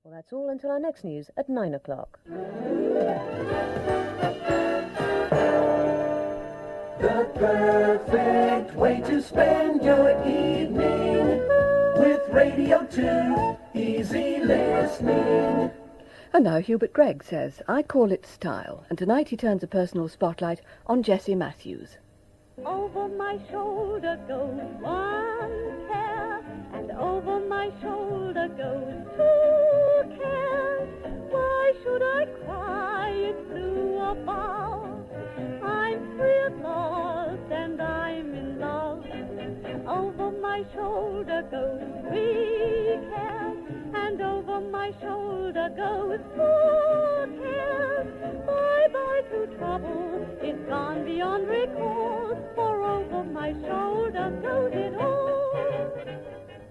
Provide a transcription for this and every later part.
Well, that's all until our next news at 9 o'clock. The perfect way to spend your evening with Radio 2, easy listening. And now Hubert Gregg says, I call it style, and tonight he turns a personal spotlight on Jessie Matthews. Over my shoulder goes one care, and over my shoulder goes two cares. Why should I cry? It's blue above. I'm free at last, and I'm in love. Over my shoulder goes three cares, and over my shoulder goes four cares. Bye-bye to trouble, it's gone beyond recall, for over my shoulder goes it all.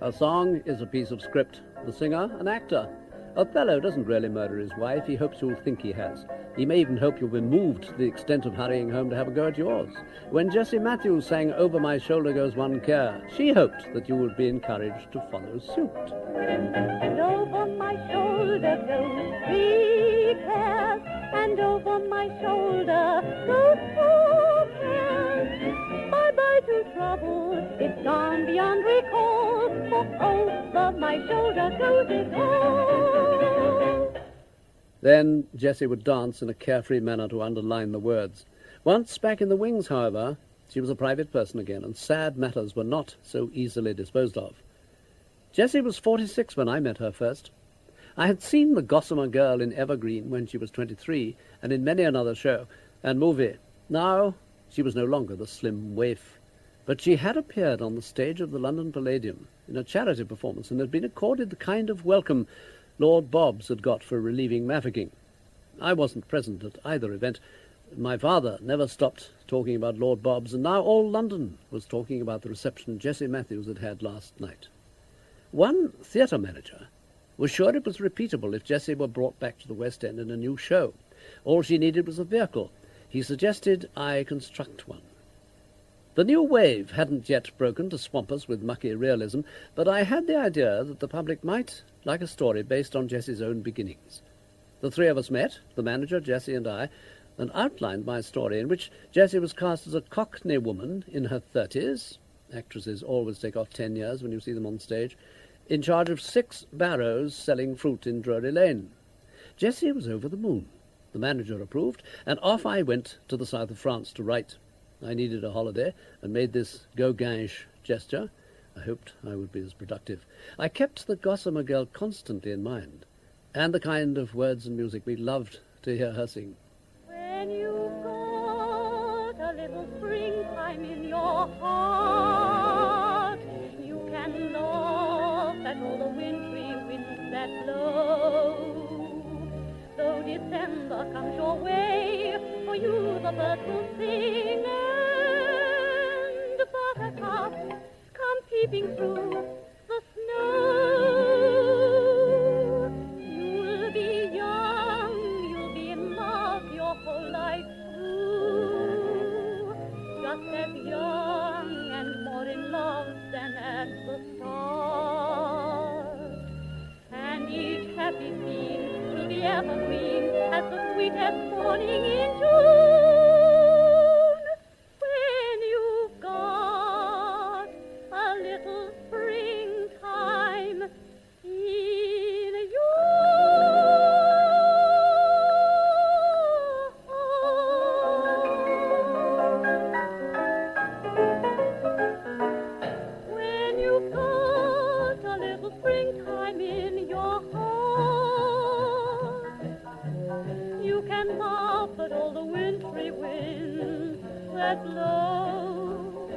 A song is a piece of script. The singer, an actor. Othello doesn't really murder his wife. He hopes you'll think he has. He may even hope you'll be moved to the extent of hurrying home to have a go at yours. When Jessie Matthews sang Over My Shoulder Goes One Care, she hoped that you would be encouraged to follow suit. And over my shoulder goes three cares, and over my shoulder goes four cares. Bye-bye to trouble, it's gone beyond recall, for over my shoulder goes it all. Then Jessie would dance in a carefree manner to underline the words. Once back in the wings, however, she was a private person again, and sad matters were not so easily disposed of. Jessie was 46 when I met her first. I had seen the Gossamer Girl in Evergreen when she was 23, and in many another show and movie. Now she was no longer the slim waif, but she had appeared on the stage of the London Palladium in a charity performance and had been accorded the kind of welcome Lord Bobbs had got for relieving Mafeking. I wasn't present at either event. My father never stopped talking about Lord Bobbs, and now all London was talking about the reception Jessie Matthews had had last night. One theatre manager was sure it was repeatable if Jessie were brought back to the West End in a new show. All she needed was a vehicle. He suggested I construct one. The new wave hadn't yet broken to swamp us with mucky realism, but I had the idea that the public might like a story based on Jessie's own beginnings. The three of us met, the manager, Jessie and I, and outlined my story, in which Jessie was cast as a Cockney woman in her 30s. Actresses always take off 10 years when you see them on stage, in charge of 6 barrows selling fruit in Drury Lane. Jessie was over the moon. The manager approved, and off I went to the south of France to write. I needed a holiday and made this Gauguinche gesture. I hoped I would be as productive. I kept the Gossamer Girl constantly in mind, and the kind of words and music we loved to hear her sing. When you've got a little springtime in your heart, you can laugh at all the wintry winds that blow. Though December comes your way, for you the birds will sing, and buttercups come peeping through the snow. You'll be young, you'll be in love your whole life through, just as young and more in love than at the start. And each happy scene will be evergreen as the sweetest morning in June. When you've got a little springtime in your heart. When you've got a little springtime in your heart, you can laugh at all the wintry winds that blow.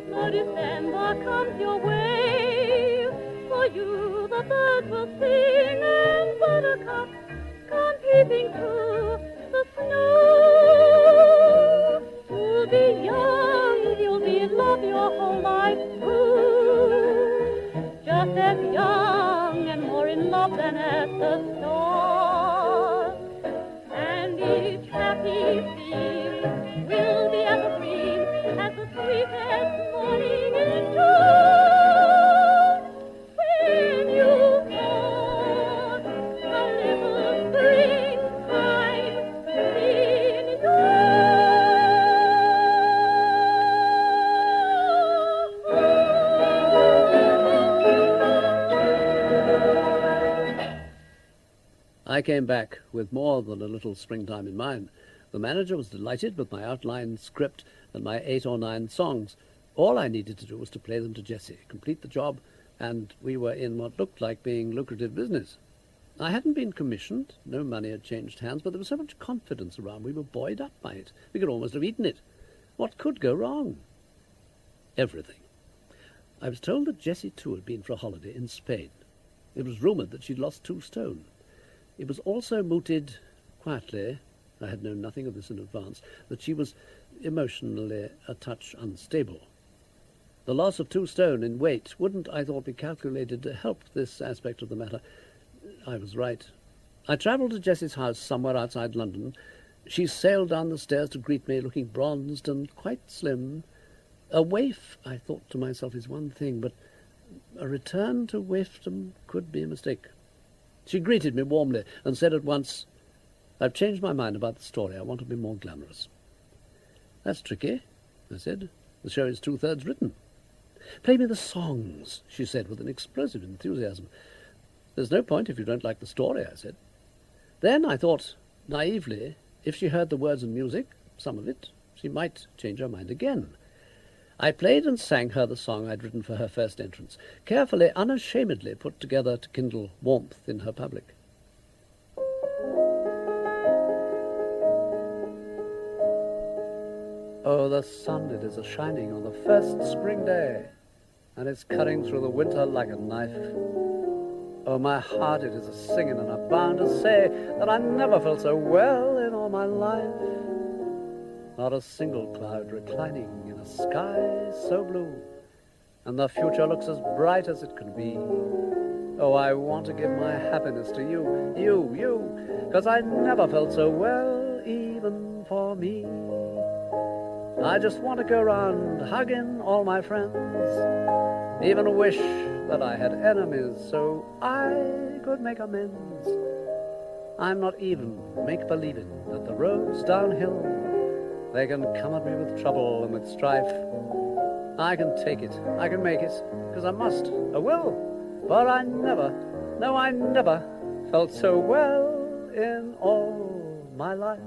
Though December comes your way, for you the birds will sing, and buttercups come peeping through the snow. You'll be young, you'll be in love your whole life through, just as young and more in love than at the start. And each happy scene will be evergreen as the sweetest morning in June. When you've got I came back with more than a little springtime in mind. The manager was delighted with my outline script and my 8 or 9 songs. All I needed to do was to play them to Jessie, complete the job, and we were in what looked like being lucrative business. I hadn't been commissioned, no money had changed hands, but there was so much confidence around. We were buoyed up by it. We could almost have eaten it. What could go wrong? Everything. I was told that Jessie, too, had been for a holiday in Spain. It was rumoured that she'd lost 2 stone. It was also mooted quietly, I had known nothing of this in advance, that she was emotionally a touch unstable. The loss of 2 stone in weight wouldn't, I thought, be calculated to help this aspect of the matter. I was right. I travelled to Jessie's house somewhere outside London. She sailed down the stairs to greet me, looking bronzed and quite slim. A waif, I thought to myself, is one thing, but a return to waifdom could be a mistake. She greeted me warmly and said at once, "I've changed my mind about the story. I want to be more glamorous." "That's tricky," I said. "The show is 2/3 written." "Play me the songs," she said with an explosive enthusiasm. "There's no point if you don't like the story," I said. Then I thought, naively, if she heard the words and music, some of it, she might change her mind again. I played and sang her the song I'd written for her first entrance, carefully, unashamedly put together to kindle warmth in her public. Oh, the sun it is a-shining on the first spring day, and it's cutting through the winter like a knife. Oh, my heart it is a-singing, and I'm bound to say that I never felt so well in all my life. Not a single cloud reclining in a sky so blue, and the future looks as bright as it can be. Oh, I want to give my happiness to you, you, 'cause I never felt so well, even for me. I just want to go round hugging all my friends, even wish that I had enemies so I could make amends. I'm not even make-believing that the road's downhill. They can come at me with trouble and with strife. I can take it, I can make it, 'cause I must, I will. For I never felt so well in all my life.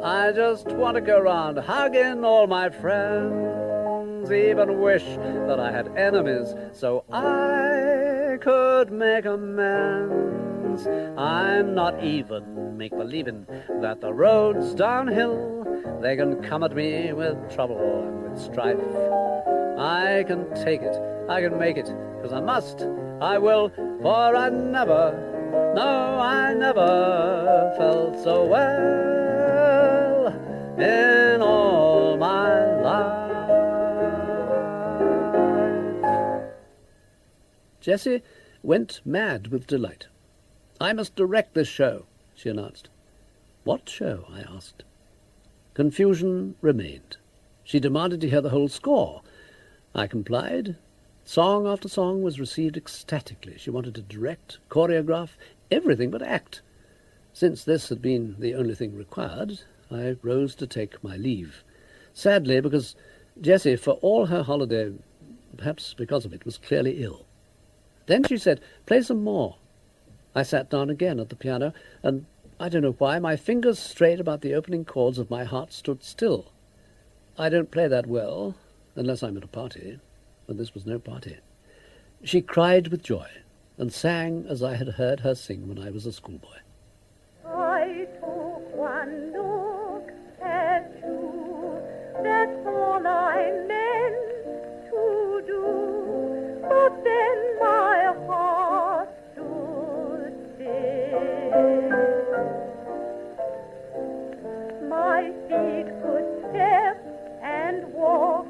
I just want to go round hugging all my friends, even wish that I had enemies so I could make amends. I'm not even make-believing that the road's downhill. They can come at me with trouble and with strife. I can take it, I can make it, 'cause I must, I will, for I never felt so well in all my life. Jessie went mad with delight. "I must direct this show," she announced. "What show?" I asked. Confusion remained. She demanded to hear the whole score. I complied. Song after song was received ecstatically. She wanted to direct, choreograph, everything but act. Since this had been the only thing required, I rose to take my leave. Sadly, because Jessie, for all her holiday, perhaps because of it, was clearly ill. Then she said, "Play some more." I sat down again at the piano, and I don't know why, my fingers strayed about the opening chords of My Heart Stood Still. I don't play that well, unless I'm at a party, and this was no party. She cried with joy, and sang as I had heard her sing when I was a schoolboy. I took one look at you, that's all I meant to do, but then my heart stood still. My feet could step and walk,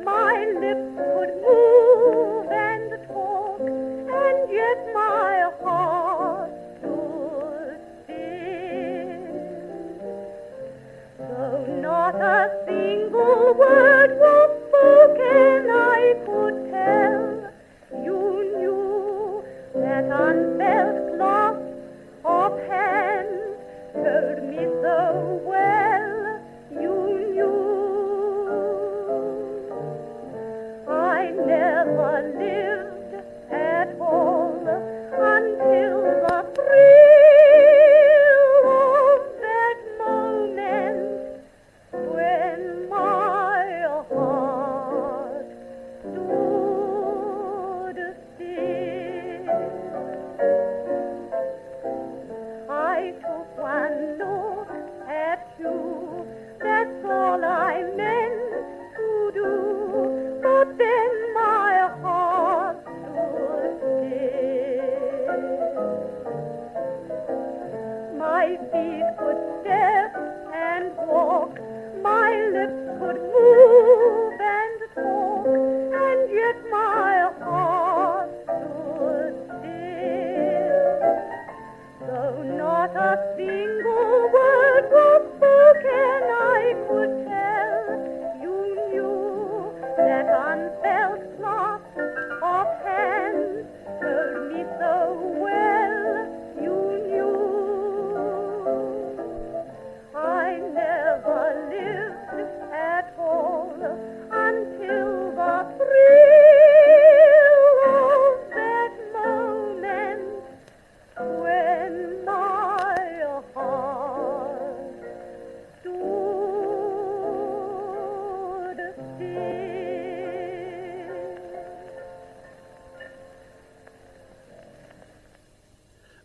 my lips could move,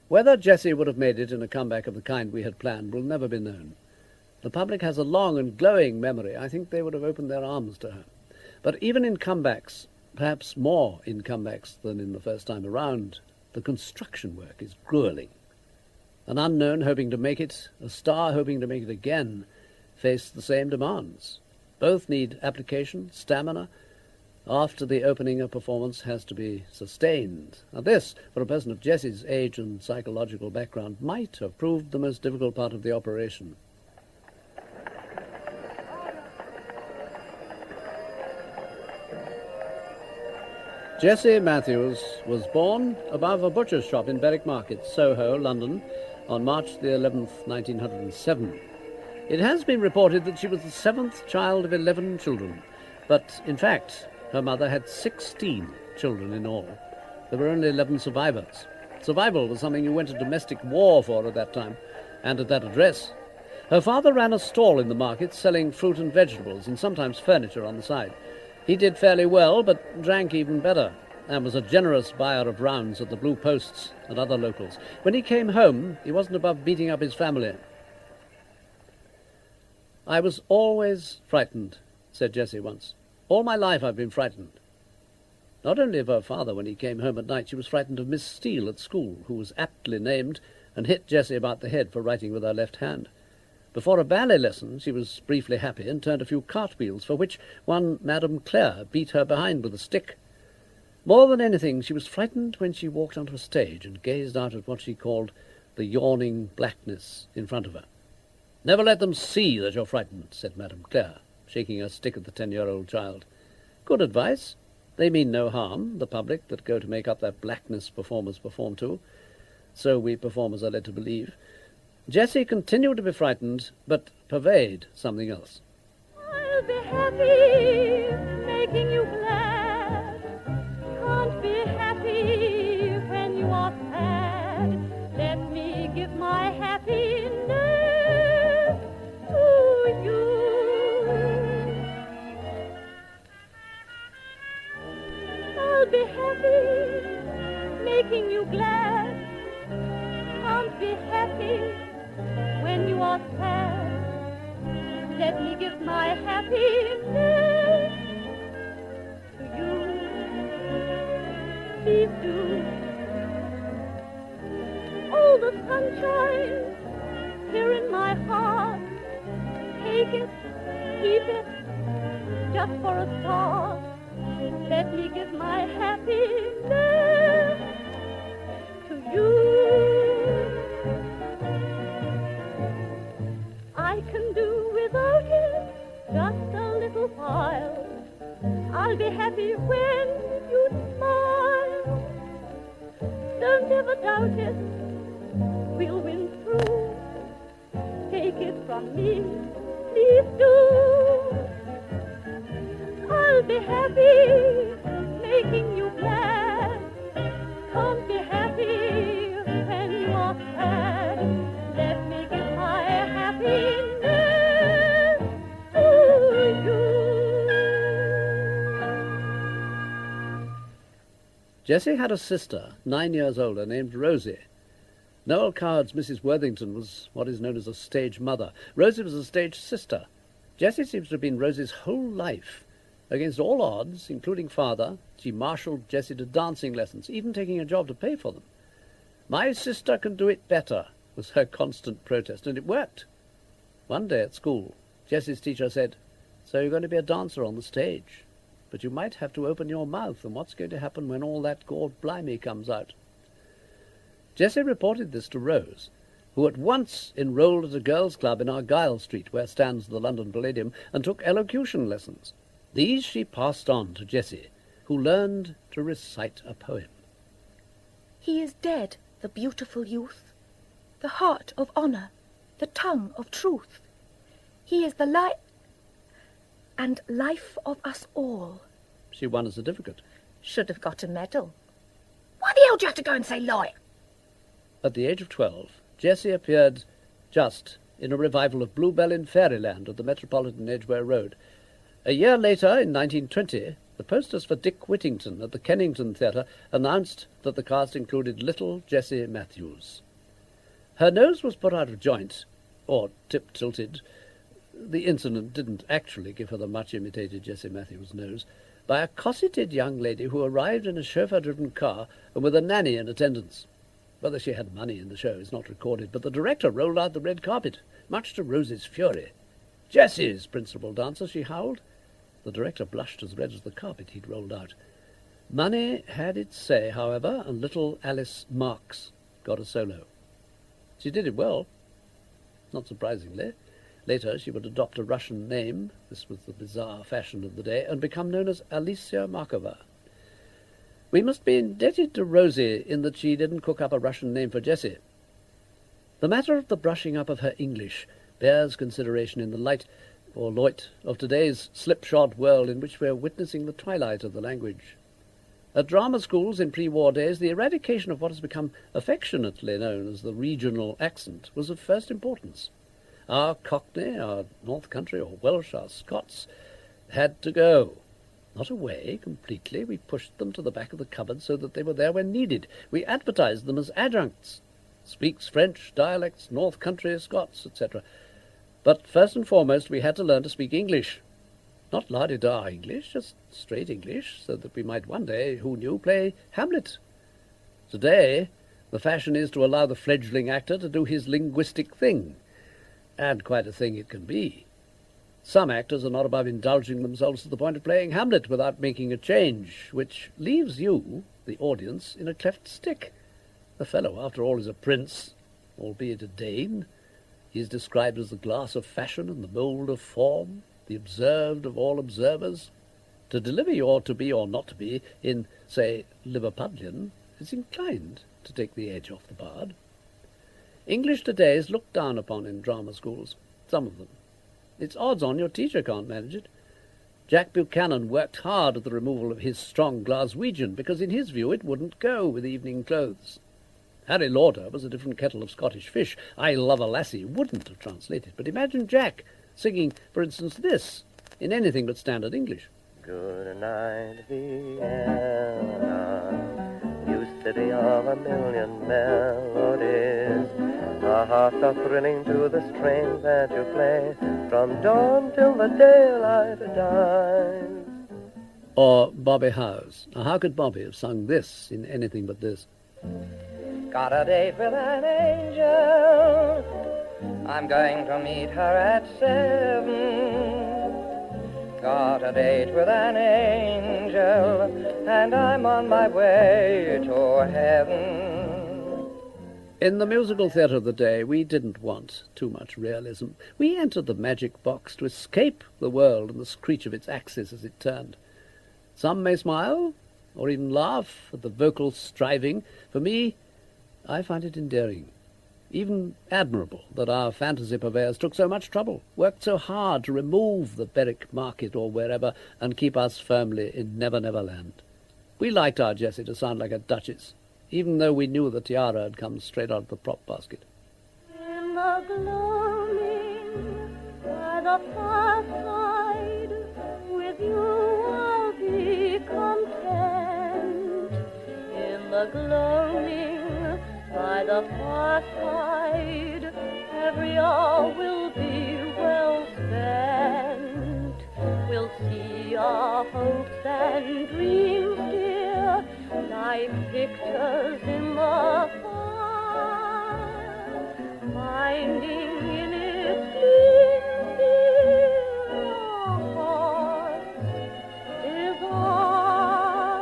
Whether Jessie would have made it in a comeback of the kind we had planned will never be known. The public has a long and glowing memory. I think they would have opened their arms to her. But even in comebacks, perhaps more in comebacks than in the first time around, the construction work is grueling. An unknown hoping to make it, a star hoping to make it again, face the same demands. Both need application, stamina. After the opening, a performance has to be sustained. And this, for a person of Jessie's age and psychological background, might have proved the most difficult part of the operation. Jessie Matthews was born above a butcher's shop in Berwick Market, Soho, London, on March the 11th, 1907. It has been reported that she was the seventh child of 11 children, but in fact, her mother had 16 children in all. There were only 11 survivors. Survival was something you went to domestic war for at that time, and at that address. Her father ran a stall in the market selling fruit and vegetables, and sometimes furniture on the side. He did fairly well, but drank even better, and was a generous buyer of rounds at the Blue Posts and other locals. When he came home, he wasn't above beating up his family. "I was always frightened," said Jessie once. "All my life I've been frightened." Not only of her father when he came home at night, she was frightened of Miss Steele at school, who was aptly named, and hit Jessie about the head for writing with her left hand. Before a ballet lesson, she was briefly happy and turned a few cartwheels, for which one Madame Claire beat her behind with a stick. More than anything, she was frightened when she walked onto a stage and gazed out at what she called the yawning blackness in front of her. "Never let them see that you're frightened," said Madame Claire, shaking her stick at the 10-year-old child. Good advice. They mean no harm, the public that go to make up that blackness performers perform to. So we performers are led to believe. Jessie continued to be frightened, but purveyed something else. I'll be happy making you glad. Can't be happy when you are sad. Let me give my happiness to you. I'll be happy making you glad. Can't be happy when you are sad. Let me give my happiness to you. Please do. All the sunshine here in my heart, take it, keep it, just for a start. Let me give my happiness to you. I can do without it just a little while. I'll be happy when you smile. Don't ever doubt it, we'll win through. Take it from me, please do. I'll be happy making you glad. Can't be happy when you are sad. Let me give my happiness to you. Jessie had a sister, 9 years older, named Rosie. Noel Coward's Mrs. Worthington was what is known as a stage mother. Rosie was a stage sister. Jessie seems to have been Rosie's whole life. Against all odds, including father, she marshalled Jessie to dancing lessons, even taking a job to pay for them. "My sister can do it better," was her constant protest, and it worked. One day at school, Jessie's teacher said, "So you're going to be a dancer on the stage, but you might have to open your mouth, and what's going to happen when all that gored blimey comes out?" Jessie reported this to Rose, who at once enrolled at a girls' club in Argyle Street, where stands the London Palladium, and took elocution lessons. These she passed on to Jessie, who learned to recite a poem. He is dead, the beautiful youth, the heart of honour, the tongue of truth. He is the life and life of us all. She won a certificate. Should have got a medal. Why the hell do you have to go and say lie? At the age of 12, Jessie appeared just in a revival of Bluebell in Fairyland at the Metropolitan Edgware Road. A year later, in 1920, the posters for Dick Whittington at the Kennington Theatre announced that the cast included little Jessie Matthews. Her nose was put out of joint, or tip-tilted. The incident didn't actually give her the much-imitated Jessie Matthews nose, by a cosseted young lady who arrived in a chauffeur-driven car and with a nanny in attendance. Whether she had money in the show is not recorded, but the director rolled out the red carpet, much to Rose's fury. "Jessie's principal dancer," she howled. The director blushed as red as the carpet he'd rolled out. Money had its say, however, and little Alice Marks got a solo. She did it well, not surprisingly. Later she would adopt a Russian name, this was the bizarre fashion of the day, and become known as Alicia Markova. We must be indebted to Rosie in that she didn't cook up a Russian name for Jessie. The matter of the brushing up of her English bears consideration in the light of today's slipshod world in which we are witnessing the twilight of the language. At drama schools in pre-war days, the eradication of what has become affectionately known as the regional accent was of first importance. Our Cockney, our North Country or Welsh, our Scots, had to go. Not away completely. We pushed them to the back of the cupboard so that they were there when needed. We advertised them as adjuncts. Speaks French, dialects, North Country, Scots, etc. But first and foremost, we had to learn to speak English. Not la-di-da English, just straight English, so that we might one day, who knew, play Hamlet. Today, the fashion is to allow the fledgling actor to do his linguistic thing. And quite a thing it can be. Some actors are not above indulging themselves to the point of playing Hamlet without making a change, which leaves you, the audience, in a cleft stick. The fellow, after all, is a prince, albeit a Dane. He is described as the glass of fashion and the mould of form, the observed of all observers. To deliver your to be or not to be in, say, Liverpudlian, is inclined to take the edge off the bard. English today is looked down upon in drama schools, some of them. It's odds on your teacher can't manage it. Jack Buchanan worked hard at the removal of his strong Glaswegian because in his view it wouldn't go with evening clothes. Harry Lauder was a different kettle of Scottish fish. I Love a Lassie wouldn't have translated, but imagine Jack singing, for instance, this in anything but standard English. Good night, Vienna, you city of a million melodies. Our hearts are thrilling to the strains that you play, from dawn till the daylight dies. Or Bobby Howes. Now, how could Bobby have sung this in anything but this? Got a date with an angel, I'm going to meet her at 7. Got a date with an angel, and I'm on my way to heaven. In the musical theatre of the day, we didn't want too much realism. We entered the magic box to escape the world and the screech of its axis as it turned. Some may smile, or even laugh at the vocal striving. For me, I find it endearing, even admirable, that our fantasy purveyors took so much trouble, worked so hard to remove the Berwick Market or wherever and keep us firmly in Never Never Land. We liked our Jessie to sound like a duchess, even though we knew the tiara had come straight out of the prop basket. In the gloaming by the fireside, with you I'll be content. In the gloaming by the fireside, every hour will be well spent. We'll see our hopes and dreams, dear, like pictures in the fire, finding in its gleam, dear, our heart's desire.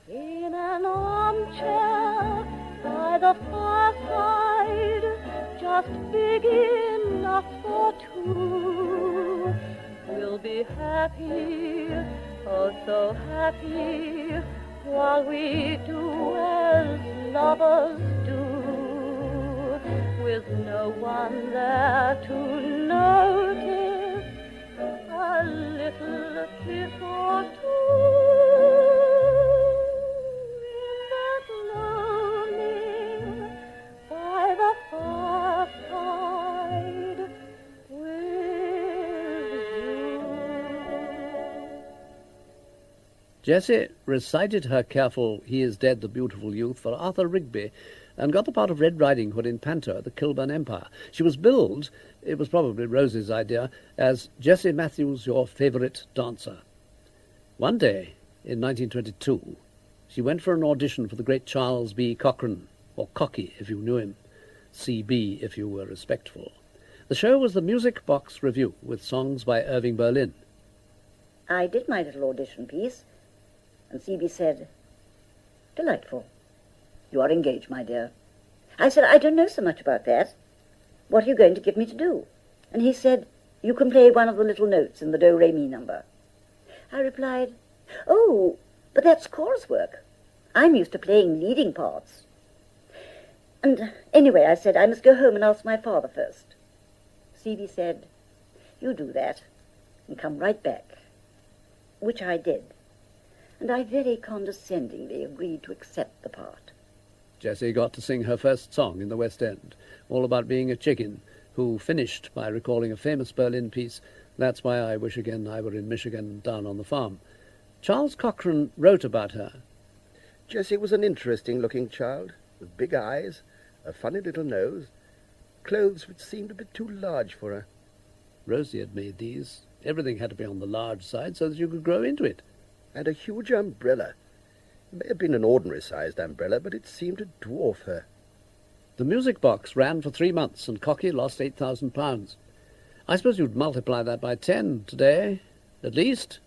In an armchair by the fireside, just big enough for two, we'll be happy, oh so happy, while we do as lovers do, with no one there to notice a little kiss or two. In that gloaming by the fireside with you. Jessie recited her careful "He is Dead, the Beautiful Youth" for Arthur Rigby, and got the part of Red Riding Hood in Panto at the Kilburn Empire. She was billed, it was probably Rosie's idea, as Jessie Matthews, your favourite dancer. One day, in 1922, she went for an audition for the great Charles B. Cochrane, or Cocky if you knew him, C.B. if you were respectful. The show was the Music Box Review, with songs by Irving Berlin. I did my little audition piece, and C.B. said, "Delightful. You are engaged, my dear." I said, "I don't know so much about that. What are you going to give me to do?" And he said, "You can play one of the little notes in the do-re-mi number." I replied, "Oh, but that's chorus work. I'm used to playing leading parts." And anyway, I said, "I must go home and ask my father first." C.B. said, "You do that and come right back," which I did. And I very condescendingly agreed to accept the part. Jessie got to sing her first song in the West End, all about being a chicken, who finished by recalling a famous Berlin piece, "That's why I wish again I were in Michigan, down on the farm." Charles Cochrane wrote about her. Jessie was an interesting-looking child, with big eyes, a funny little nose, clothes which seemed a bit too large for her. Rosie had made these. Everything had to be on the large side so that you could grow into it. And a huge umbrella. It may have been an ordinary-sized umbrella, but it seemed to dwarf her. The Music Box ran for 3 months, and Cocky lost £8,000. I suppose you'd multiply that by 10 today, at least.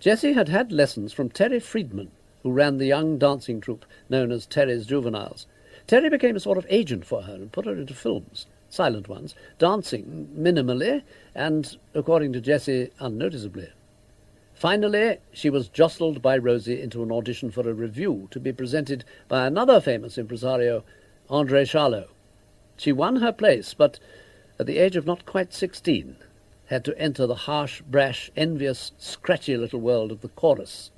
Jessie had had lessons from Terry Friedman, who ran the young dancing troupe known as Terry's Juveniles. Terry became a sort of agent for her and put her into films, silent ones, dancing minimally and, according to Jessie, unnoticeably. Finally, she was jostled by Rosie into an audition for a revue to be presented by another famous impresario, André Charlot. She won her place, but at the age of not quite 16, had to enter the harsh, brash, envious, scratchy little world of the chorus.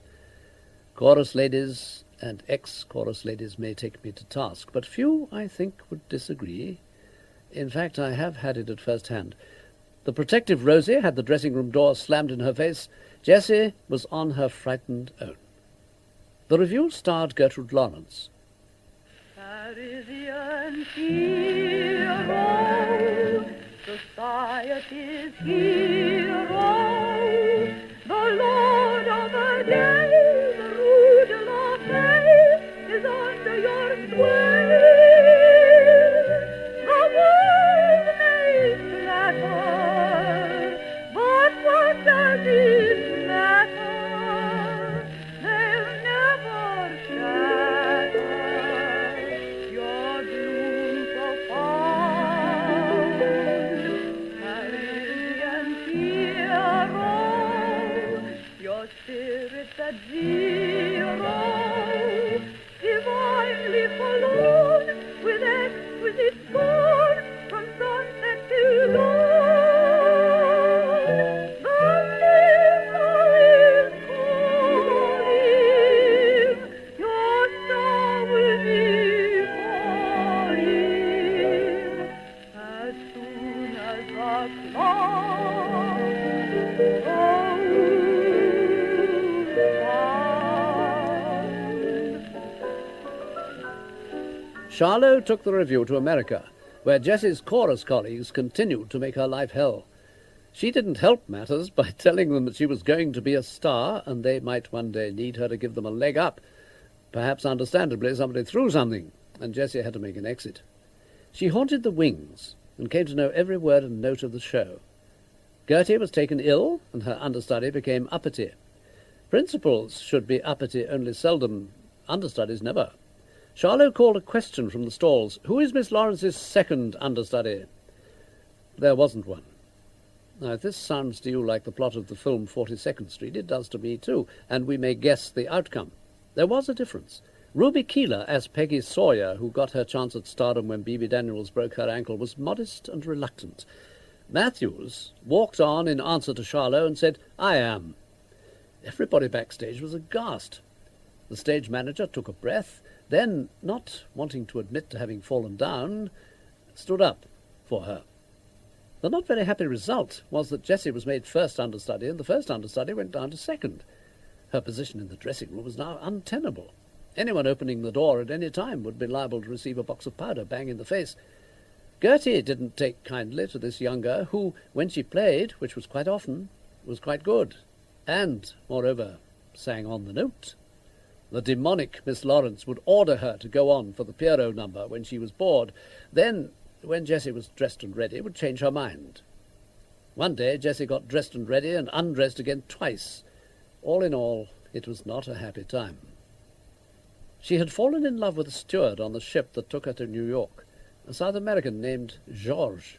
Chorus ladies and ex-chorus ladies may take me to task, but few, I think, would disagree. In fact, I have had it at first hand. The protective Rosie had the dressing-room door slammed in her face. Jessie was on her frightened own. The review starred Gertrude Lawrence. Parisian hero, society's hero, the lord of the day, the rouge de la fête is under your sway. The world may flatter, but what does it matter? They'll never shatter your gloom profound. Parisian hero, your spirit's at zero, divinely forlorn, with exquisite scorn, from sunset till dawn. The memory is calling, your star will be falling as soon as the clouds go down. Charlot took the review to America, where Jessie's chorus colleagues continued to make her life hell. She didn't help matters by telling them that she was going to be a star, and they might one day need her to give them a leg up. Perhaps understandably somebody threw something, and Jessie had to make an exit. She haunted the wings, and came to know every word and note of the show. Gertie was taken ill, and her understudy became uppity. Principals should be uppity only seldom, understudies never. Charlot called a question from the stalls. "Who is Miss Lawrence's second understudy?" There wasn't one. Now, if this sounds to you like the plot of the film 42nd Street, it does to me too, and we may guess the outcome. There was a difference. Ruby Keeler, as Peggy Sawyer, who got her chance at stardom when Bebe Daniels broke her ankle, was modest and reluctant. Matthews walked on in answer to Charlot and said, "I am." Everybody backstage was aghast. The stage manager took a breath, then, not wanting to admit to having fallen down, stood up for her. The not very happy result was that Jessie was made first understudy, and the first understudy went down to second. Her position in the dressing-room was now untenable. Anyone opening the door at any time would be liable to receive a box of powder bang in the face. Gertie didn't take kindly to this young girl, who, when she played, which was quite often, was quite good, and, moreover, sang on the note. The demonic Miss Lawrence would order her to go on for the Pierrot number when she was bored. Then, when Jessie was dressed and ready, would change her mind. One day Jessie got dressed and ready and undressed again twice. All in all, it was not a happy time. She had fallen in love with a steward on the ship that took her to New York, a South American named Georges.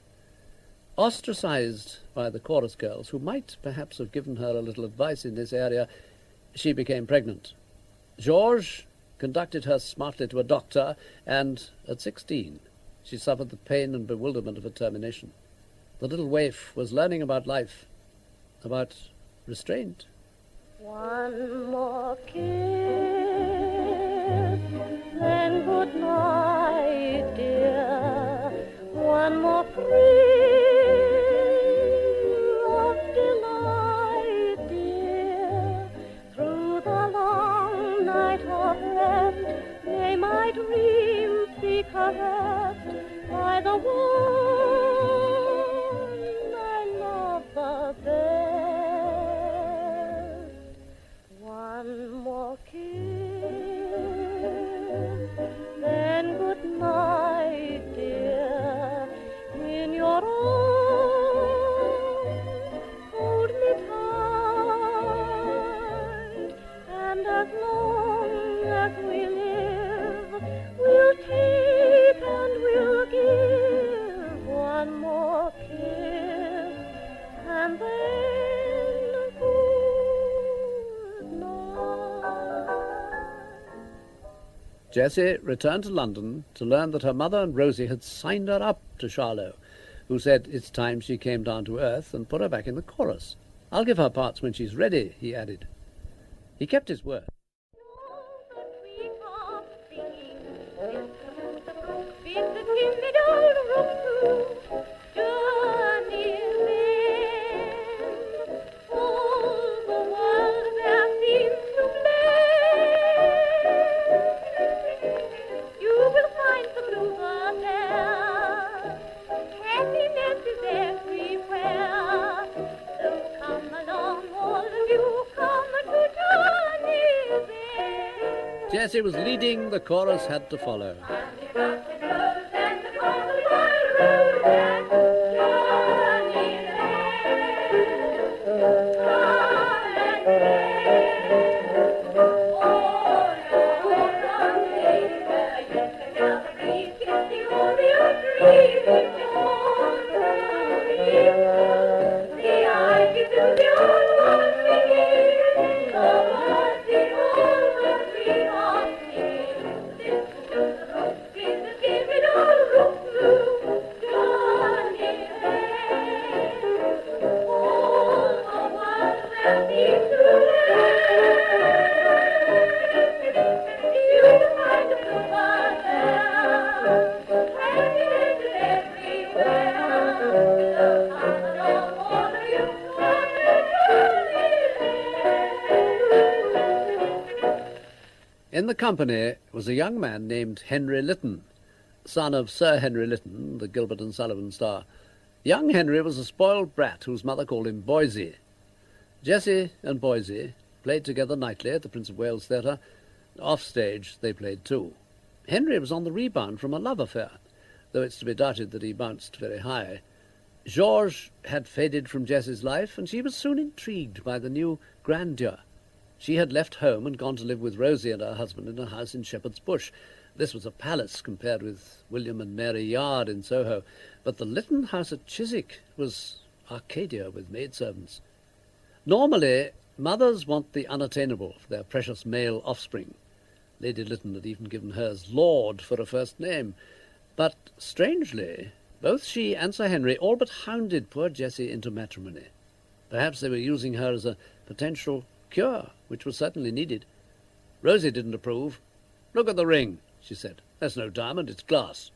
Ostracized by the chorus girls, who might perhaps have given her a little advice in this area, she became pregnant. Georges conducted her smartly to a doctor, and at 16 she suffered the pain and bewilderment of a termination. The little waif was learning about life, about restraint. One more kiss, then good night, dear. One more thrill of delight, dear. Through the long night of rest, may my dreams be caressed by the one I love the best. One more kiss, then good night, dear. In your arms, hold me tight, and as long as we live, we'll take and we'll give one more kiss, and then good night. Jessie returned to London to learn that her mother and Rosie had signed her up to Charlot, who said it's time she came down to earth and put her back in the chorus. I'll give her parts when she's ready, he added. He kept his word. Jessie was leading, the chorus had to follow. In the company was a young man named Henry Lytton, son of Sir Henry Lytton, the Gilbert and Sullivan star. Young Henry was a spoiled brat whose mother called him Boise. Jessie and Boise played together nightly at the Prince of Wales Theatre. Off-stage they played too. Henry was on the rebound from a love affair, though it's to be doubted that he bounced very high. Georges had faded from Jessie's life, and she was soon intrigued by the new grandeur. She had left home and gone to live with Rosie and her husband in a house in Shepherd's Bush. This was a palace compared with William and Mary Yard in Soho, but the Lytton house at Chiswick was Arcadia with maidservants. Normally, mothers want the unattainable for their precious male offspring. Lady Lytton had even given hers Lord for a first name. But, strangely, both she and Sir Henry all but hounded poor Jessie into matrimony. Perhaps they were using her as a potential cure, which was certainly needed. Rosie didn't approve. "Look at the ring," she said. "That's no diamond, it's glass."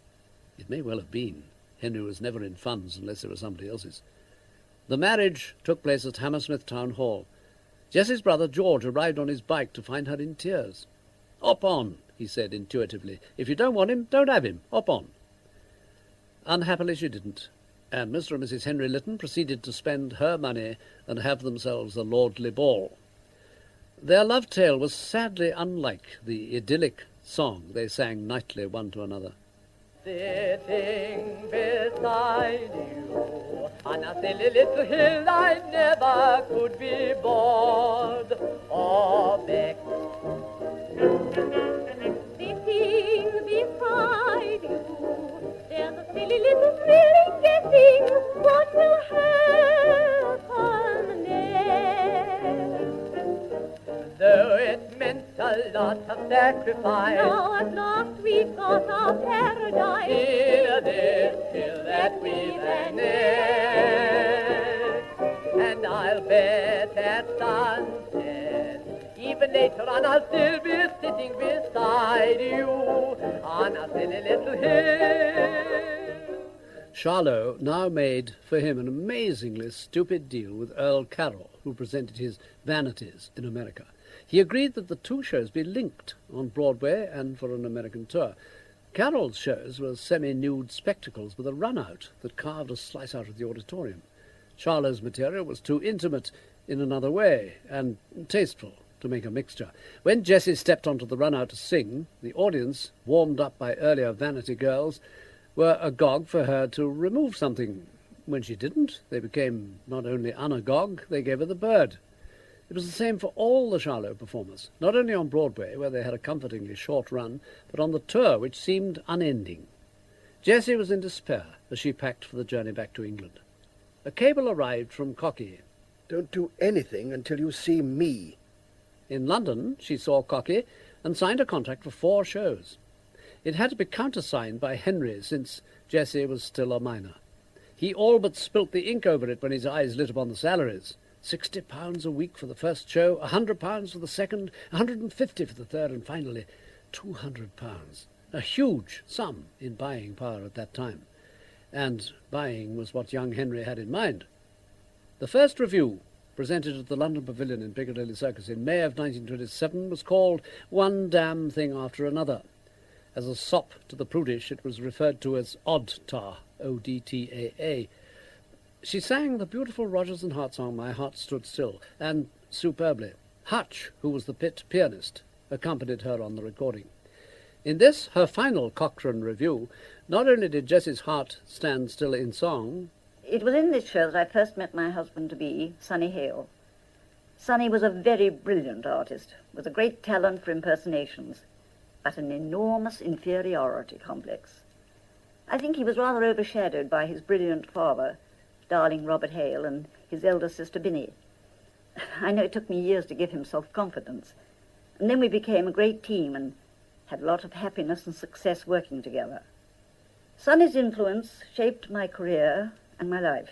It may well have been. Henry was never in funds unless they were somebody else's. The marriage took place at Hammersmith Town Hall. Jessie's brother George arrived on his bike to find her in tears. "Hop on," he said intuitively. "If you don't want him, don't have him. Hop on." Unhappily she didn't, and Mr. and Mrs. Henry Lytton proceeded to spend her money and have themselves a lordly ball. Their love tale was sadly unlike the idyllic song they sang nightly one to another. Sitting beside you on a silly little hill, I never could be bored or vexed. Sitting beside you, there's a silly little thrill in guessing what will happen next. Though it meant a lot of sacrifice, Now at last we've got our paradise. in this hill that we've annexed. And I'll bet at sunset, even later on, I'll still be sitting beside you on a silly little hill. Charlot now made for him an amazingly stupid deal with Earl Carroll, who presented his Vanities in America. He agreed that the two shows be linked on Broadway and for an American tour. Carroll's shows were semi-nude spectacles with a run-out that carved a slice out of the auditorium. Charlot's material was too intimate in another way and tasteful to make a mixture. When Jessie stepped onto the run-out to sing, the audience, warmed up by earlier Vanity girls, were agog for her to remove something. When she didn't, they became not only unagog, they gave her the bird. It was the same for all the Charlot performers, not only on Broadway, where they had a comfortingly short run, but on the tour, which seemed unending. Jessie was in despair as she packed for the journey back to England. A cable arrived from Cocky. Don't do anything until you see me. In London, she saw Cocky and signed a contract for 4 shows. It had to be countersigned by Henry, since Jessie was still a minor. He all but spilt the ink over it when his eyes lit upon the salaries. £60 a week for the first show, £100 for the second, £150 for the third, and finally £200. A huge sum in buying power at that time. And buying was what young Henry had in mind. The first review, presented at the London Pavilion in Piccadilly Circus in May of 1927, was called One Damn Thing After Another. As a sop to the prudish, it was referred to as Odd-tar, O-D-T-A-A. She sang the beautiful Rodgers and Hart song, My Heart Stood Still, and superbly. Hutch, who was the pit pianist, accompanied her on the recording. In this, her final Cochrane review, not only did Jessie's heart stand still in song. It was in this show that I first met my husband-to-be, Sonny Hale. Sonny was a very brilliant artist, with a great talent for impersonations, but an enormous inferiority complex. I think he was rather overshadowed by his brilliant father, darling Robert Hale, and his elder sister Binnie. I know it took me years to give him self-confidence, and then we became a great team and had a lot of happiness and success working together. Sonny's influence shaped my career and my life,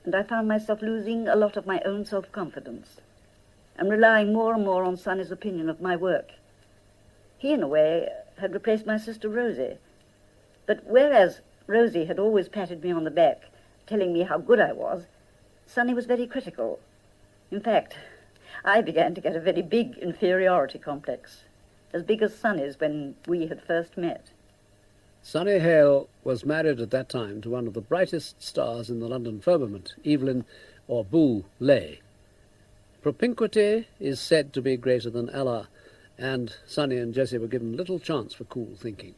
and I found myself losing a lot of my own self-confidence and relying more and more on Sonny's opinion of my work. He, in a way, had replaced my sister Rosie, but whereas Rosie had always patted me on the back, telling me how good I was, Sonny was very critical. In fact, I began to get a very big inferiority complex, as big as Sonny's when we had first met. Sonny Hale was married at that time to one of the brightest stars in the London firmament, Evelyn, or Boo Lay. Propinquity is said to be greater than Allah, and Sonny and Jessie were given little chance for cool thinking.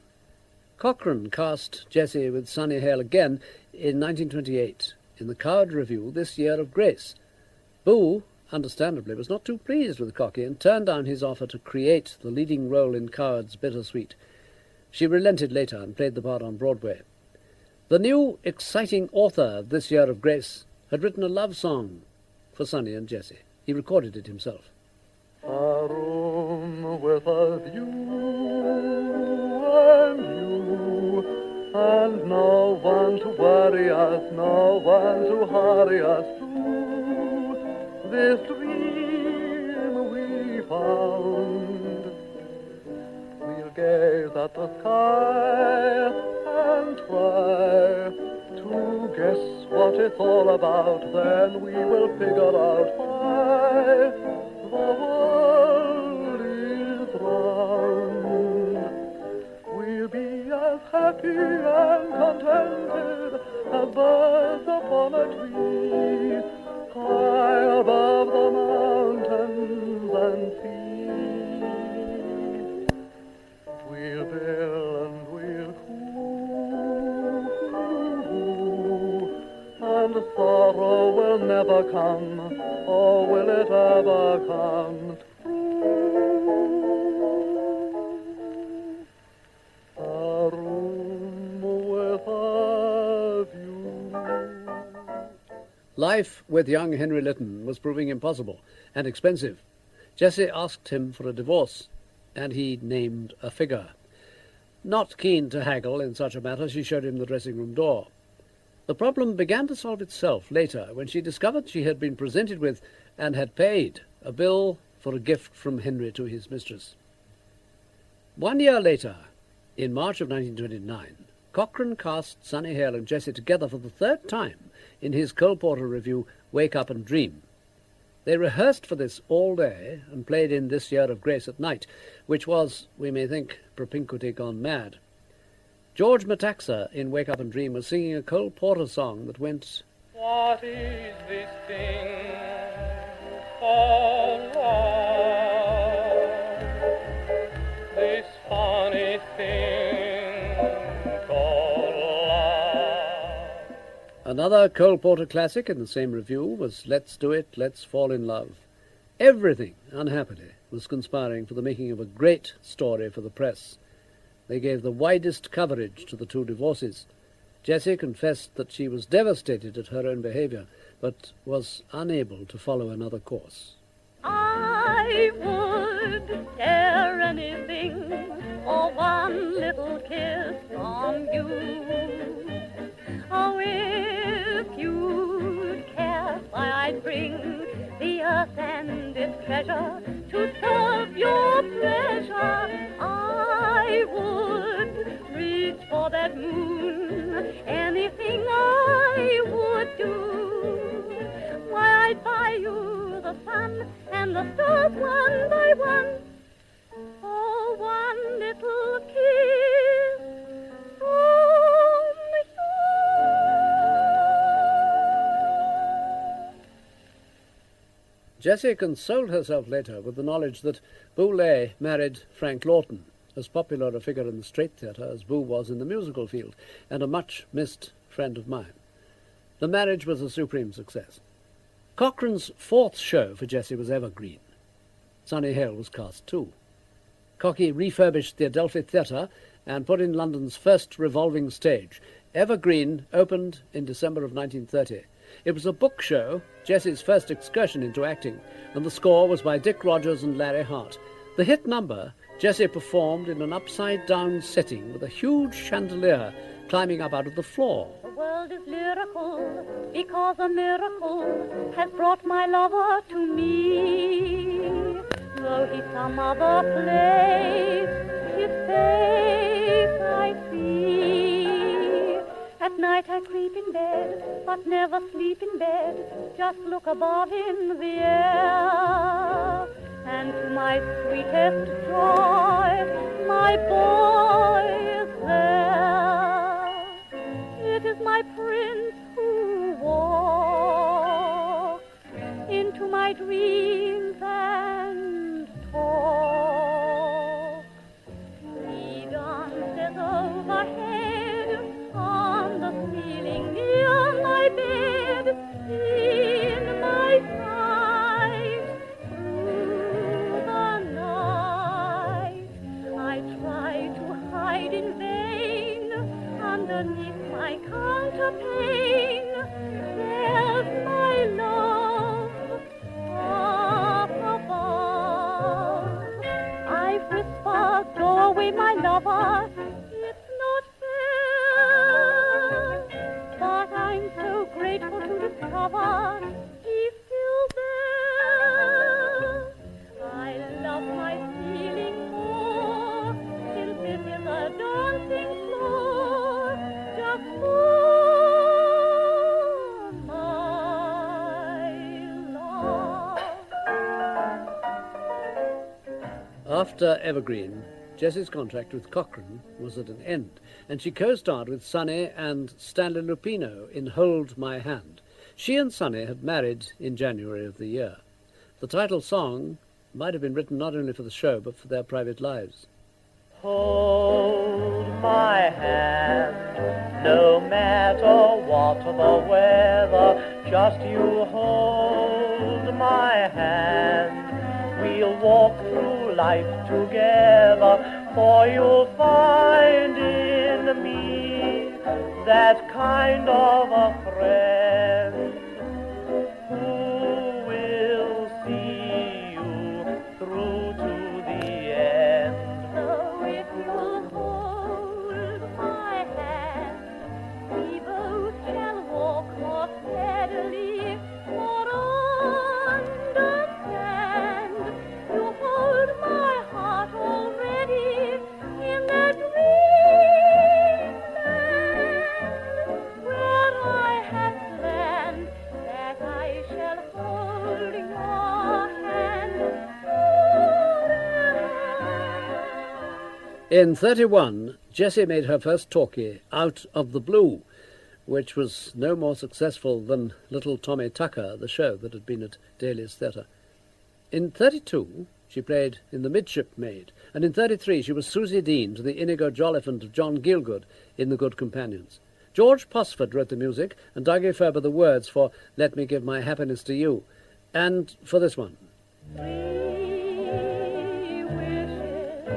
Cochrane cast Jessie with Sonny Hale again in 1928 in the Coward Revue, This Year of Grace. Boo, understandably, was not too pleased with Cocky and turned down his offer to create the leading role in Coward's Bittersweet. She relented later and played the part on Broadway. The new, exciting author of This Year of Grace had written a love song for Sonny and Jessie. He recorded it himself. A room with a view and you, and no one to worry us, no one to hurry us through this dream we found. We'll gaze at the sky and try to guess what it's all about, then we will figure out why come through. A room with a view. Life with young Henry Lytton was proving impossible and expensive. Jessie asked him for a divorce, and he named a figure. Not keen to haggle in such a matter, she showed him the dressing-room door. The problem began to solve itself later when she discovered she had been presented with and had paid a bill for a gift from Henry to his mistress. 1 year later, in March of 1929, Cochrane cast Sonny Hale and Jessie together for the third time in his Cole Porter revue, Wake Up and Dream. They rehearsed for this all day and played in This Year of Grace at night, which was, we may think, propinquity gone mad. George Metaxa in Wake Up and Dream was singing a Cole Porter song that went, What is this thing called love? This funny thing called love. Another Cole Porter classic in the same review was Let's Do It, Let's Fall in Love. Everything, unhappily, was conspiring for the making of a great story for the press. They gave the widest coverage to the two divorces. Jessie confessed that she was devastated at her own behaviour, but was unable to follow another course. I would dare anything for one little kiss from you. Oh, if you'd care, why I'd bring the earth and its treasure to serve your pleasure. I would reach for that moon, anything I would do. Why, I'd buy you the sun and the stars one by one. Oh, one little kiss from you. Jessie consoled herself later with the knowledge that Boulez married Frank Lawton, as popular a figure in the straight theatre as Boo was in the musical field, and a much-missed friend of mine. The marriage was a supreme success. Cochrane's fourth show for Jessie was Evergreen. Sonny Hale was cast too. Cocky refurbished the Adelphi Theatre and put in London's first revolving stage. Evergreen opened in December of 1930. It was a book show, Jessie's first excursion into acting, and the score was by Dick Rogers and Larry Hart. The hit number Jessie performed in an upside-down setting with a huge chandelier climbing up out of the floor. The world is lyrical because a miracle has brought my lover to me. Though he's some other place, his face I see. At night I creep in bed, but never sleep in bed. Just look above in the air. And to my sweetest joy, my boy is there. It is my prince who walks into my dreams and talks. He dances overhead on the ceiling near my bed, in my sight. Through the night I try to hide in vain underneath my counterpane. There's my love up above. I whisper, go away, my lover. It's not fair, but I'm so grateful to discover he's still there. I love my feeling more since it is a dancing floor just for my love. After Evergreen, Jessie's contract with Cochrane was at an end, and she co-starred with Sonny and Stanley Lupino in Hold My Hand. She and Sonny had married in January of the year. The title song might have been written not only for the show, but for their private lives. Hold my hand, no matter what the weather, just you hold my hand. walk through life together, for you'll find in me that kind of a friend who will see you through to the end. So if you'll hold my hand, we both shall walk more steadily, for understand, you hold my heart already in that dreamland where I have planned that I shall hold your hand forever. In 31, Jessie made her first talkie, Out of the Blue, which was no more successful than Little Tommy Tucker, the show that had been at Daly's Theatre. In 32, she played in The Midshipmaid, and in 33 she was Susie Dean to the Inigo Jollifant of John Gielgud in The Good Companions. George Posford wrote the music, and Dougie Ferber the words for Let Me Give My Happiness to You, and for this one. 3 wishes,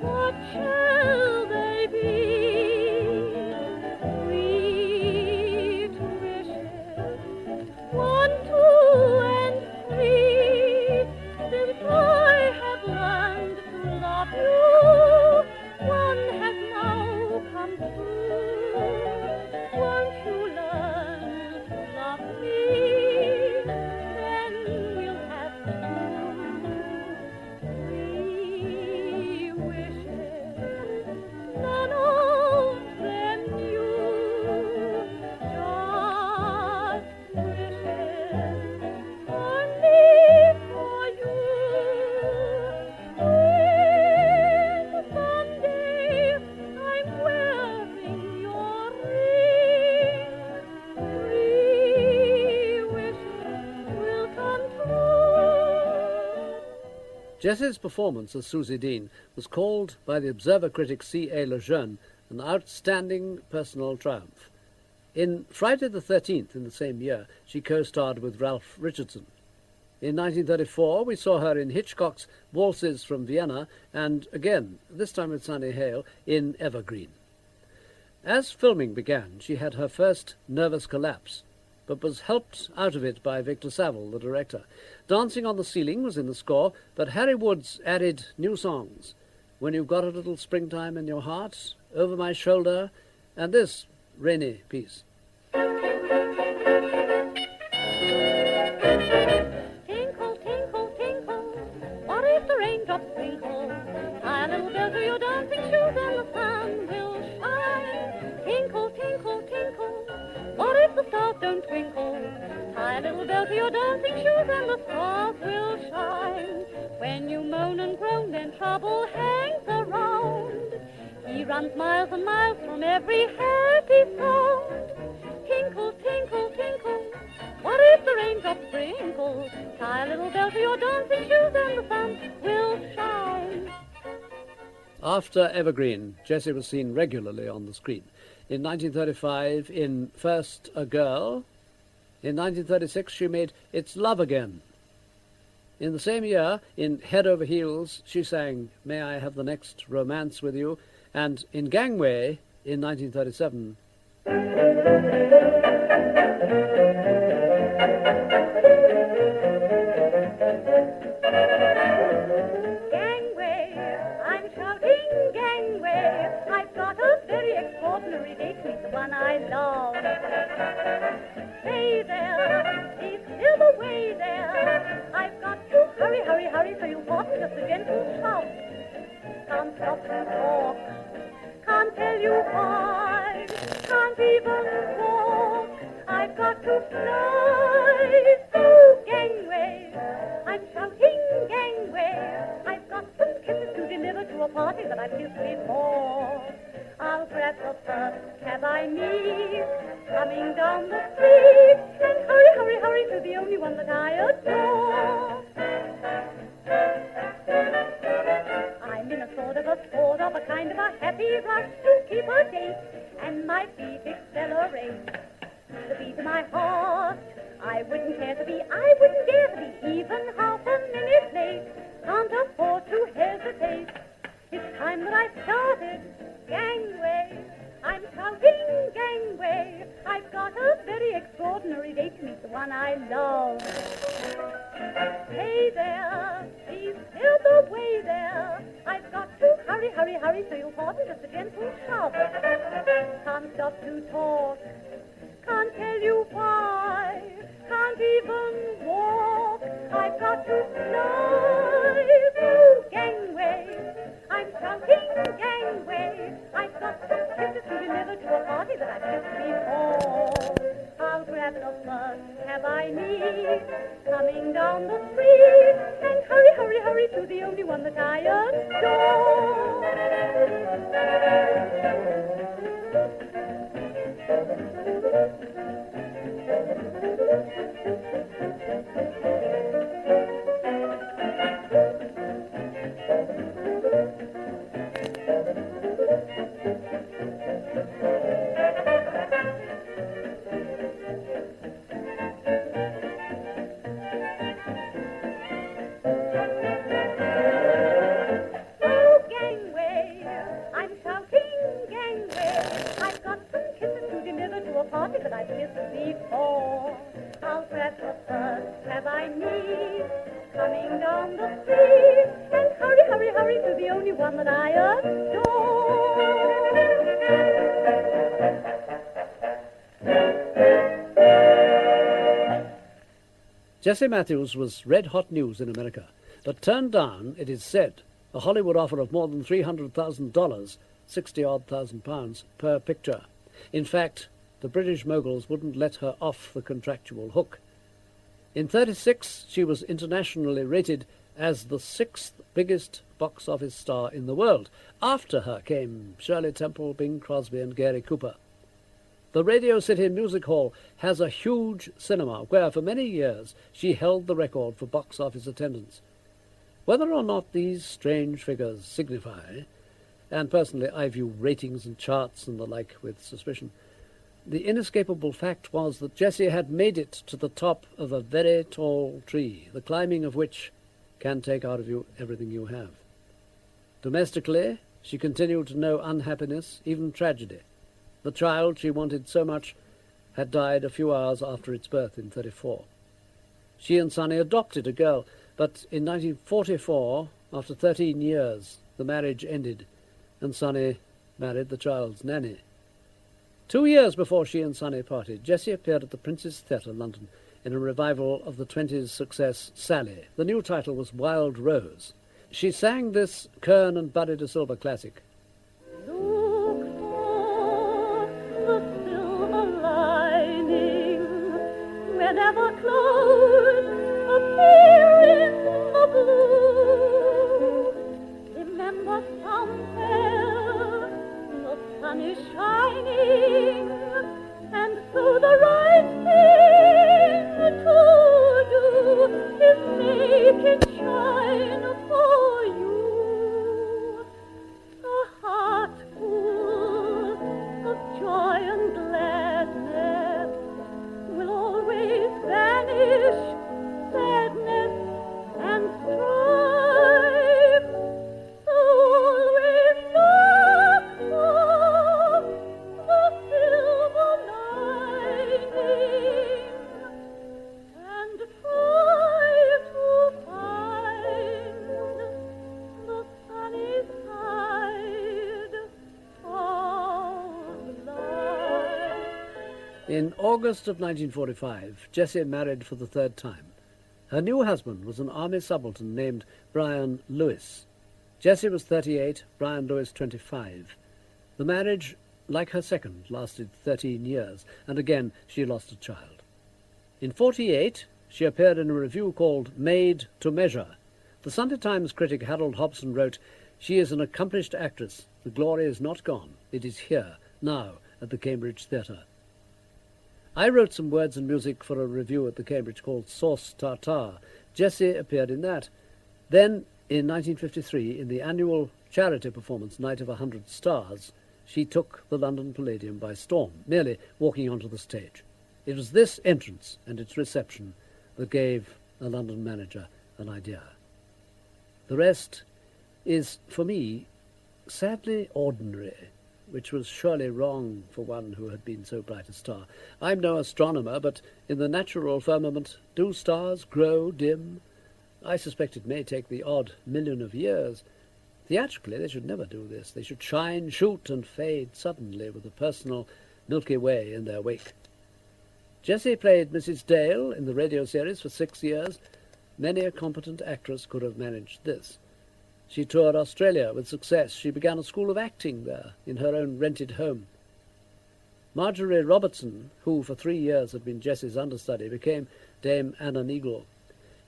what shall they be? Sweet wishes, 1, 2, and 3. Since I have learned to love you, one has now come true. Won't you learn to love me? Then we'll have 3 wishes, none of them new, just wishes only for you. When someday I'm wearing your ring, 3 wishes will come true. Jessie's performance as Susie Dean was called by the Observer critic C.A. Lejeune an outstanding personal triumph. In Friday the 13th in the same year, she co-starred with Ralph Richardson. In 1934, we saw her in Hitchcock's Waltzes from Vienna, and again, this time with Sunny Hale, in Evergreen. As filming began, she had her first nervous collapse, but was helped out of it by Victor Saville, the director. Dancing on the Ceiling was in the score, but Harry Woods added new songs. When You've Got a Little Springtime in Your Heart, Over My Shoulder, and this rainy piece. Tinkle, tinkle, tinkle, what if the raindrops twinkle? Tie a little bell to your dancing shoes and the sun will shine. Tinkle, tinkle, tinkle, what if the stars don't twinkle? Tie a little bell to your dancing shoes and the stars will shine. When you moan and groan, then trouble hangs around. He runs miles and miles from every happy sound. Tinkle, tinkle, tinkle, what if the raindrops sprinkle? Tie a little bell to your dancing shoes and the sun will shine. After Evergreen, Jessie was seen regularly on the screen. In 1935, in First a Girl. In 1936, she made It's Love Again. In the same year, in Head Over Heels, she sang May I Have the Next Romance with You, and in Gangway, in 1937, Gangway, I'm shouting gangway. I've got a very extraordinary date with the one I love. Stay there, keep still away there. I've got to hurry, hurry, hurry, so you want just a gentle shout. Can't stop to talk, can't tell you why, can't even walk. I've got to fly. So gangway, I'm shouting gangway. I've got some kisses to deliver to a party that I've kissed before. I'll grab the first cab I meet, coming down the street, and hurry, hurry, hurry to the only one that I adore. I'm in a sort of a sport of a kind of a happy rush to keep a date, and my feet accelerate. The beat of my heart, I wouldn't dare to be even half a minute late. I've got a very extraordinary day to meet the one I love. Hey there, please clear the way there. I've got to hurry, hurry, hurry, so you'll pardon just a gentle shove. Can't stop to talk, can't tell you why, can't even walk. I've got to fly through gangway. I'm shouting gangway. I've got some kisses to deliver to a party that I've missed before. I'll grab the first cab I meet, coming down the street, and hurry, hurry, hurry to the only one that I adore. Jessie Matthews was red-hot news in America, but turned down, it is said, a Hollywood offer of more than $300,000, £60,000 odd per picture. In fact, the British moguls wouldn't let her off the contractual hook. In 1936, she was internationally rated as the 6th biggest box office star in the world. After her came Shirley Temple, Bing Crosby and Gary Cooper. The Radio City Music Hall has a huge cinema where for many years she held the record for box office attendance. Whether or not these strange figures signify, and personally I view ratings and charts and the like with suspicion, the inescapable fact was that Jessie had made it to the top of a very tall tree, the climbing of which can take out of you everything you have. Domestically, she continued to know unhappiness, even tragedy. The child she wanted so much had died a few hours after its birth in 1934. She and Sonny adopted a girl, but in 1944, after 13 years, the marriage ended, and Sonny married the child's nanny. 2 years before she and Sonny parted, Jessie appeared at the Prince's Theatre, London, in a revival of the 1920s success Sally. The new title was Wild Rose. She sang this Kern and Buddy de Silva classic. Whenever clouds appear in the blue, remember somewhere the sun is shining, and so the right thing to do is make it shine for you. A heart full of joy and gladness will always vanish sadness and strife. So always look for the silver lining and try to find the sunny side of life. In August of 1945, Jessie married for the third time. Her new husband was an army subaltern named Brian Lewis. Jessie was 38, Brian Lewis 25. The marriage, like her second, lasted 13 years, and again she lost a child. In 1948, she appeared in a review called Made to Measure. The Sunday Times critic Harold Hobson wrote, "She is an accomplished actress. The glory is not gone. It is here, now, at the Cambridge Theatre." I wrote some words and music for a review at the Cambridge called Sauce Tartare. Jessie appeared in that. Then, in 1953, in the annual charity performance Night of 100 Stars, she took the London Palladium by storm, merely walking onto the stage. It was this entrance and its reception that gave a London manager an idea. The rest is, for me, sadly ordinary. which was surely wrong for one who had been so bright a star. I'm no astronomer, but in the natural firmament do stars grow dim? I suspect it may take the odd million of years. Theatrically, they should never do this. They should shine, shoot, and fade suddenly with the personal Milky Way in their wake. Jessie played Mrs. Dale in the radio series for 6 years. Many a competent actress could have managed this. She toured Australia with success. She began a school of acting there in her own rented home. Marjorie Robertson, who for 3 years had been Jessie's understudy, became Dame Anna Neagle.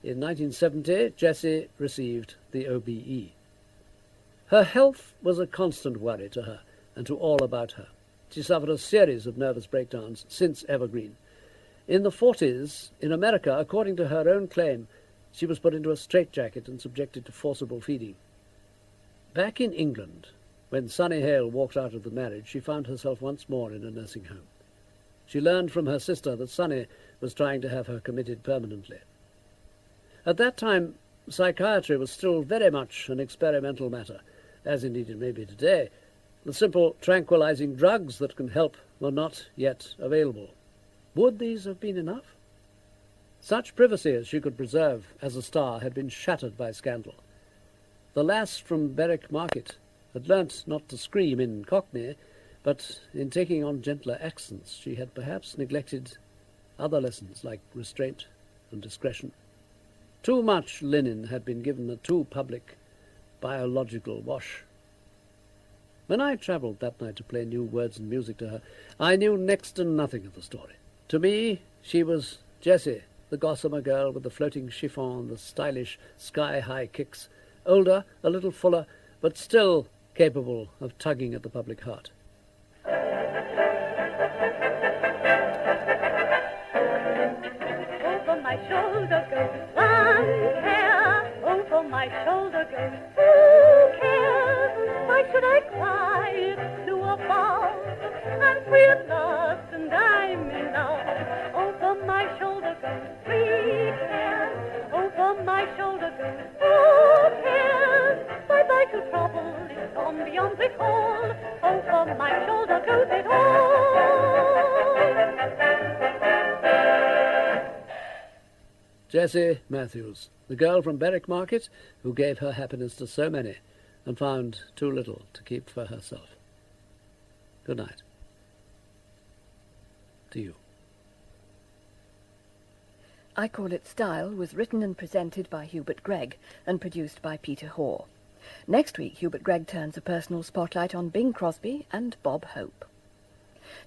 In 1970, Jessie received the OBE. Her health was a constant worry to her and to all about her. She suffered a series of nervous breakdowns since Evergreen. In the 40s, in America, according to her own claim, she was put into a straitjacket and subjected to forcible feeding. Back in England, when Sunny Hale walked out of the marriage, she found herself once more in a nursing home. She learned from her sister that Sunny was trying to have her committed permanently. At that time, psychiatry was still very much an experimental matter, as indeed it may be today. The simple tranquilizing drugs that can help were not yet available. Would these have been enough? Such privacy as she could preserve as a star had been shattered by scandal. The lass from Berwick Market had learnt not to scream in Cockney, but in taking on gentler accents she had perhaps neglected other lessons like restraint and discretion. Too much linen had been given a too public biological wash. When I travelled that night to play new words and music to her, I knew next to nothing of the story. To me, she was Jessie, the gossamer girl with the floating chiffon, the stylish sky-high kicks, older, a little fuller, but still capable of tugging at the public heart. Over my shoulder goes one care, over my shoulder goes two cares. Why should I cry? It's blue above, I'm free at last and I'm in love. Over my shoulder goes three cares, over my shoulder goes four cares. Bye-bye to trouble, it's gone beyond recall, over my shoulder goes it all. Jessie Matthews, the girl from Berwick Market who gave her happiness to so many and found too little to keep for herself. Good night. To you. I Call It Style was written and presented by Hubert Gregg and produced by Peter Hoare. Next week, Hubert Gregg turns a personal spotlight on Bing Crosby and Bob Hope.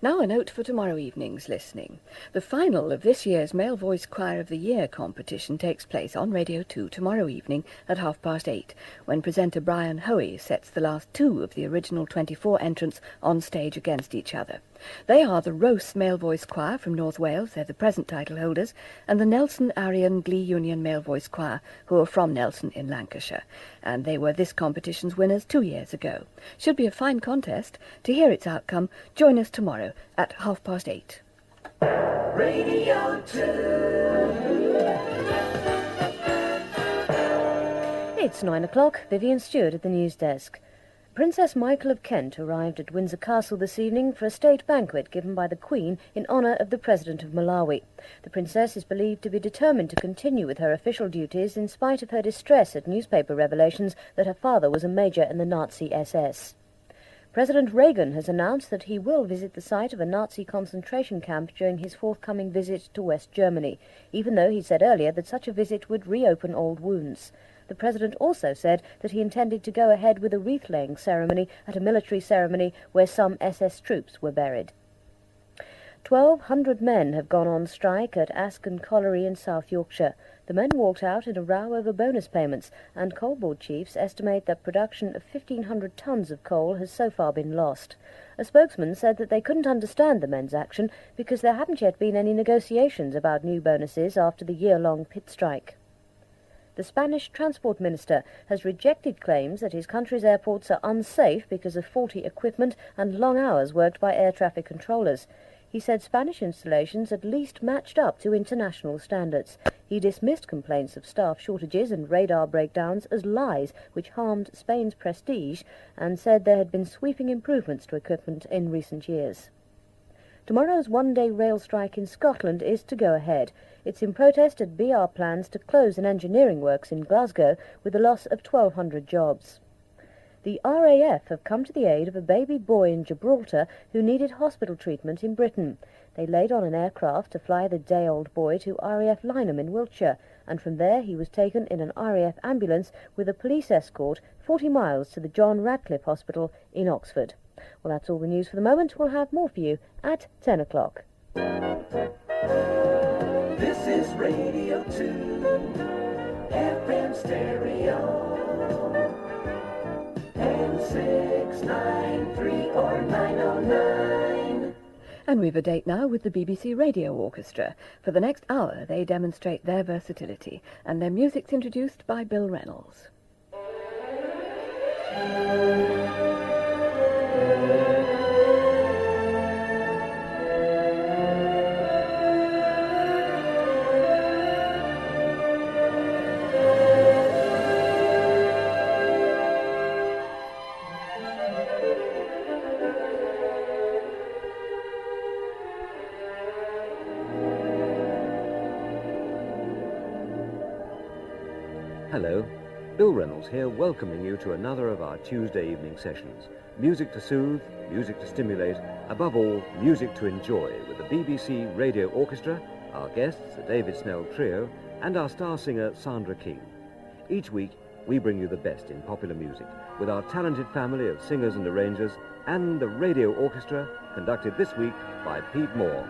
Now a note for tomorrow evening's listening. The final of this year's Male Voice Choir of the Year competition takes place on Radio 2 tomorrow evening at 8:30, when presenter Brian Hoey sets the last two of the original 24 entrants on stage against each other. They are the Rose Male Voice Choir from North Wales, they're the present title holders, and the Nelson Aryan Glee Union Male Voice Choir, who are from Nelson in Lancashire. And they were this competition's winners 2 years ago. Should be a fine contest. To hear its outcome, join us tomorrow at 8:30. Radio 2. It's 9 o'clock. Vivian Stewart at the news desk. Princess Michael of Kent arrived at Windsor Castle this evening for a state banquet given by the Queen in honour of the President of Malawi. The Princess is believed to be determined to continue with her official duties in spite of her distress at newspaper revelations that her father was a major in the Nazi SS. President Reagan has announced that he will visit the site of a Nazi concentration camp during his forthcoming visit to West Germany, even though he said earlier that such a visit would reopen old wounds. The President also said that he intended to go ahead with a wreath-laying ceremony at a military ceremony where some SS troops were buried. 1,200 men have gone on strike at Asken Colliery in South Yorkshire. The men walked out in a row over bonus payments, and coal board chiefs estimate that production of 1,500 tonnes of coal has so far been lost. A spokesman said that they couldn't understand the men's action because there haven't yet been any negotiations about new bonuses after the year-long pit strike. The Spanish Transport Minister has rejected claims that his country's airports are unsafe because of faulty equipment and long hours worked by air traffic controllers. He said Spanish installations at least matched up to international standards. He dismissed complaints of staff shortages and radar breakdowns as lies which harmed Spain's prestige, and said there had been sweeping improvements to equipment in recent years. Tomorrow's one-day rail strike in Scotland is to go ahead. It's in protest at BR plans to close an engineering works in Glasgow with the loss of 1,200 jobs. The RAF have come to the aid of a baby boy in Gibraltar who needed hospital treatment in Britain. They laid on an aircraft to fly the day-old boy to RAF Lynham in Wiltshire, and from there he was taken in an RAF ambulance with a police escort 40 miles to the John Radcliffe Hospital in Oxford. Well, that's all the news for the moment. We'll have more for you at 10 o'clock. This is Radio 2, FM stereo, M693 or 909. And we've a date now with the BBC Radio Orchestra. For the next hour, they demonstrate their versatility, and their music's introduced by Bill Reynolds. Hello, Bill Reynolds here, welcoming you to another of our Tuesday evening sessions. Music to soothe, music to stimulate, above all, music to enjoy with the BBC Radio Orchestra, our guests, the David Snell Trio, and our star singer, Sandra King. Each week, we bring you the best in popular music, with our talented family of singers and arrangers, and the Radio Orchestra, conducted this week by Pete Moore.